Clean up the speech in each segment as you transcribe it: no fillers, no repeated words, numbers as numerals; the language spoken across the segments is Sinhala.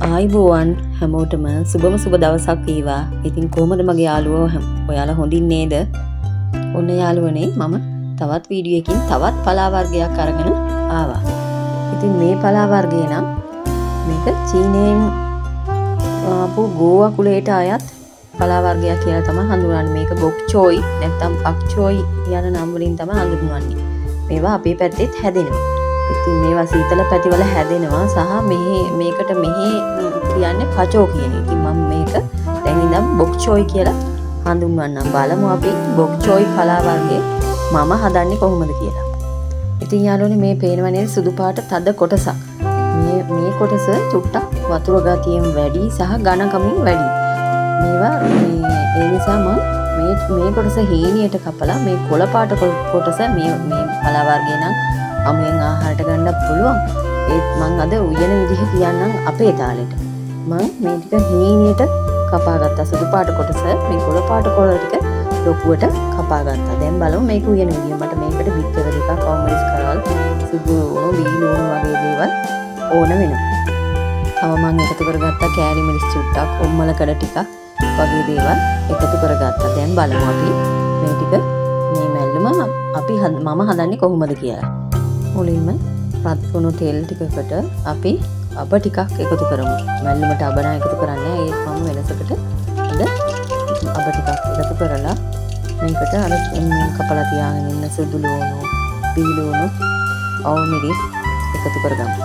ආයිබෝවන් හැමෝටම සුබම සුබ දවසක් වේවා. ඉතින් කොහොමද මගේ යාළුවෝ ඔයාලා හොඳින් නේද? ඔන්න යාළුවනේ මම තවත් වීඩියෝ එකකින් තවත් පලා වර්ගයක් අරගෙන ආවා. ඉතින් මේ පලා වර්ගය නම් මේක චීනයෙන් ආපු ගෝවා කුලයට අයත් පලා වර්ගයක් කියලා තමයි හඳුන්වන්නේ. මේක බොක් චෝයි නැත්නම් පක් චෝයි යන නම් වලින් තමයි හඳුන්වන්නේ. මේවා අපේ පැත්තෙත් හැදෙනවා. ඉතින් මේවා සීතල පැතිවල හැදෙනවා සහ මේකට කියන්නේ පචෝ කියන එක. ඉතින් මම මේක දැන් ඉඳන් බොක් චෝයි කියලා හඳුන්වන්නම්. බලමු අපි බොක් චෝයි පලා වර්ගයේ මම හදන්නේ කොහොමද කියලා. ඉතින් යාළුවනේ මේ පේනවා නේද සුදු පාට තද කොටසක්. මේ කොටස චුට්ටක් වතුර ගතියෙන් වැඩි සහ ඝනකමින් වැඩි. මේවා ඒ නිසා මම මේ කොටස හීනියට කපලා මේ කොළ පාට කොටස මේ පලා වර්ගය නම් අමුයෙන් ආහාරට ගන්න පුළුවන්. ඒත් මම අද උයන විදිහ කියන්නම් අපේ තාලෙට. මම මේ ටික හීනියට කපා ගත්තා. සුදු පාට කොටස මේ කොළ පාට කොළ ටික ලොකුවට කපා ගත්තා. දැන් බලමු මේක උයන විදිහ. මට මේකට බිත්තර ටිකක් කවුමරිස් කරවල් සුදු උණු බීලුණු වගේ දේවල් ඕන වෙනවා. තව මම එකතු කරගත්තා කෑලි මිරිස් චුට්ටක්, ඔම්මල කඩ ටිකක් වගේ දේවල් එකතු කරගත්තා. දැන් බලමු අපි මේ ටික මේ මැල්ලුම මම හදන්නේ කොහොමද කියලා. මුලින්ම රත් වුණු තෙල් ටිකකට අපි අබ ටිකක් එකතු කරමු. මැල්ලුමට අබ නම් එකතු කරන්නේ නැහැ. ඒත් මම වෙනසකට අබ ටිකක් එකතු කරලා මේකට අර කපලා තියාගෙන ඉන්න සුදු ලුණු, බීලුණු, අවමිරිස් එකතු කරගමු.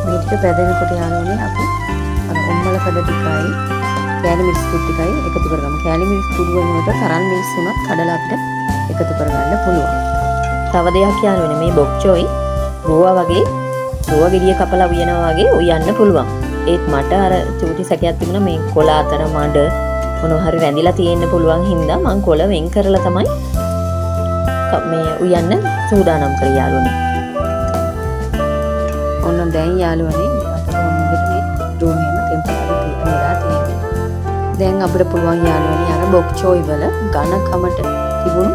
මේ ටික පැදෙනකොට යාළුවනේ අපි අර ඔම්මල කඩ ටිකයි කෑලි මිරිස් ටිකයි එකතු කරගමු. කෑලි මිරිස් කුඩු වෙනකොට තරන් මිරිස් උනත් කඩලා අපිට එකතු කරගන්න පුළුවන්. තව දෙයක් යාළුවනේ මේ බොක් චෝයි ගෝවා වගේ ගෝවා ගෙඩිය කපලා උයනවා වගේ උයන්න පුළුවන්. ඒත් මට අර චූටි සැකයක් තිබුණා මේ කොළ අතර මඩ මොනවා හරි රැඳිලා තියෙන්න පුළුවන් හින්දා මම කොළ වෙන් කරලා තමයි මේ උයන්න සූදානම් කරේ යාළුවනේ. ඔන්න දැන් යාළුවනේ අපිට මොනවද මේ ඩෝනියම ටෙම්පරරි පීටරලා තියෙන්නේ. දැන් අපිට පුළුවන් යාළුවනේ අර බොක් චෝයි වල ඝනකමට තිබුණු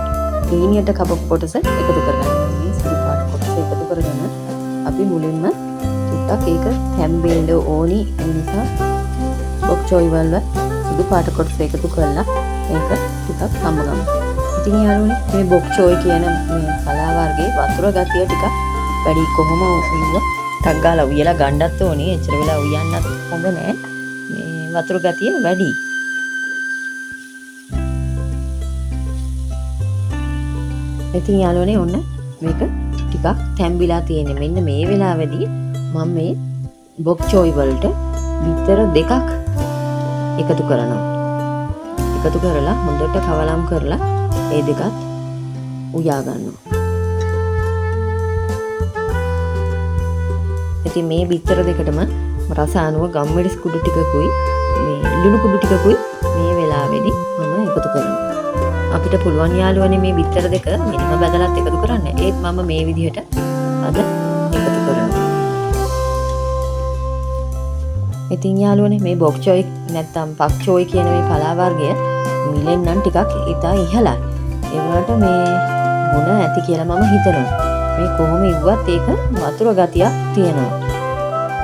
හීනියට කපපු කොටස එකතු කරගන්න. මේ සුදු පාට කොටස එකතු කරගෙන අපි මුලින්ම ටිකක් ඒක තැම්බෙන්න ඕනි. ඒ නිසා බොක් චෝයි වල සුදු පාට කොටස එකතු කරලා ඒක ටිකක් සම්බගමු. ඉතින් යාළුවනේ මේ බොක් චෝයි කියන මේ පලා වර්ගයේ වතුර ගතිය ටිකක් වැඩි කොහොම වුණත් ටක් ගාලා උයලා ගන්නත් ඕනේ. එච්චර වෙලා උයන්නත් හොඳ නෑ. මේ වතුර ගතිය වැඩි. ඉතින් යාළුවනේ ඔන්න මේක ටිකක් තැම්බිලා තියෙන්නේ. මෙන්න මේ වෙලාවේදී මම මේ බොක් චෝයි වලට බිත්තර දෙකක් එකතු කරනවා. එකතු කරලා හොඳට කවලම් කරලා ඒ දෙකත් උයා ගන්නවා. ඉතින් මේ බිත්තර දෙකටම රස අනුව ගම්මිරිස් කුඩු ටිකකුයි මේ ලුණු කුඩු ටිකකුයි මේ වෙලාවේදී මම එකතු කරනවා. අපිට පුළුවන් යාළුවනේ මේ බිත්තර දෙක මිනිම බදලත් එකතු කරන්න. ඒත් මම මේ විදිහට අද එකතු කරනවා. ඉතින් යාළුවනේ මේ බොක් චෝයි නැත්තම් පක් චෝයි කියන මේ පලා වර්ගය මිලෙන් නම් ටිකක් ඉතා ඉහළයි. ඒ වුණාට මේ ගුණ ඇති කියලා මම හිතනවා. මේ කොහොම ඉව්වත් ඒක වතුර ගතියක් තියෙනවා.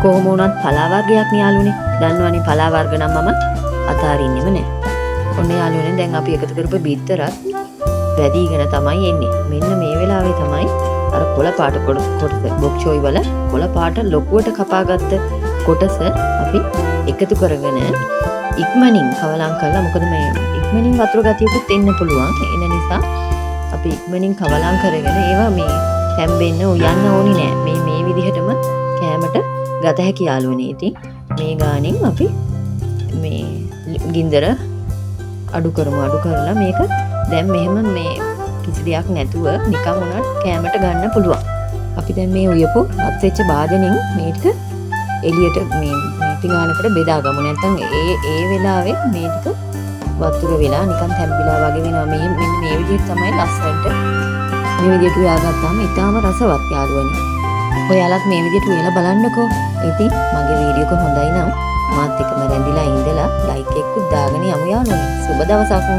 කොහොම වුණත් පලා වර්ගයක් නේ යාළුවනේ. දන්නවනේ පලා වර්ග නම් මම අතාරින්නෙම නෑ. ඔන්න යාළුවනේ දැන් අපි එකතු කරපු බිත්තරත් වැඩිගෙන තමයි එන්නේ. මෙන්න මේ වෙලාවේ තමයි අර කොළ පාට කොටස බොක් චෝයි වල කොළ පාට ලොකුවට කපාගත්ත කොටස අපි එකතු කරගෙන ඉක්මනින් කවලම් කරලා මොකද මේ ඉක්මනින් වතුර ගතියකුත් එන්න පුළුවන්. ඒ නිසා අපි ඉක්මනින් කවලම් කරගෙන ඒවා මේ තැම්බෙන්න උයන්න ඕනි නෑ. මේ විදිහටම කෑමට ගත හැකි යාළුවනේ. ඉතින් මේ ගානින් අපි මේ ගින්දර අඩු කරලා මේක දැන් මෙහෙම මේ කිසි දෙයක් නැතුව නිකන් උනත් කෑමට ගන්න පුළුවන්. අපි දැන් මේ උයපු රත් වෙච්ච භාජනෙන් මේක එළියට මේ පිඟානකට බෙදා ගමු. නැත්නම් ඒ වෙලාවේ මේ ටික වතුර වෙලා නිකන් තැම්බිලා වගේ වෙනවා. මෙන්න මේ විදිහට තමයි ලස්සනට මේ විදිහට උයාගත්තාම ඊටාම රසවත් යාළුවනේ. ඔයාලත් මේ විදිහට උයලා බලන්නකෝ. ඉතින් මගේ වීඩියෝ එක හොඳයි නම් මාත් එක්කම රැඳිලා ඉඳලා ලයික් එකකුත් දාගෙන යමු යාළුවනේ. සුබ දවසක්.